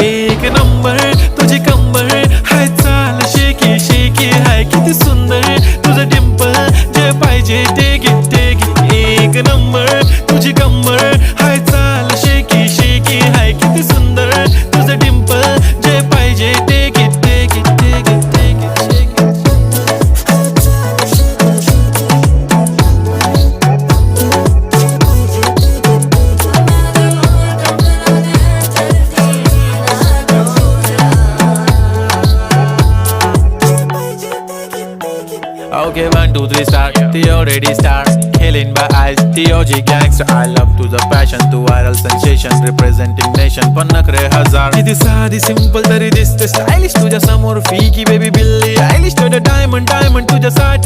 एक नंबर तुझी कंबर हाय चाल शेकी शेकी हाय किती सुंदर तुझं डिंपल जे पाहिजे ते घे एक नंबर तुझी कंबर हाय चाल शेकी शेकी हाय किती सुंदर तुझं डिंपल जे पाहिजे ते घे Okay, 1, 2, 3 start. The already start. Killing by eyes. The OG gangster. I love to the passion, to viral sensation, representing nation. पण नखरे हजार. किती साधी simple तरी दिसते stylish तुझ्या समोर फीकी baby बिल्ली. Stylish to the diamond तुझ्यासाठी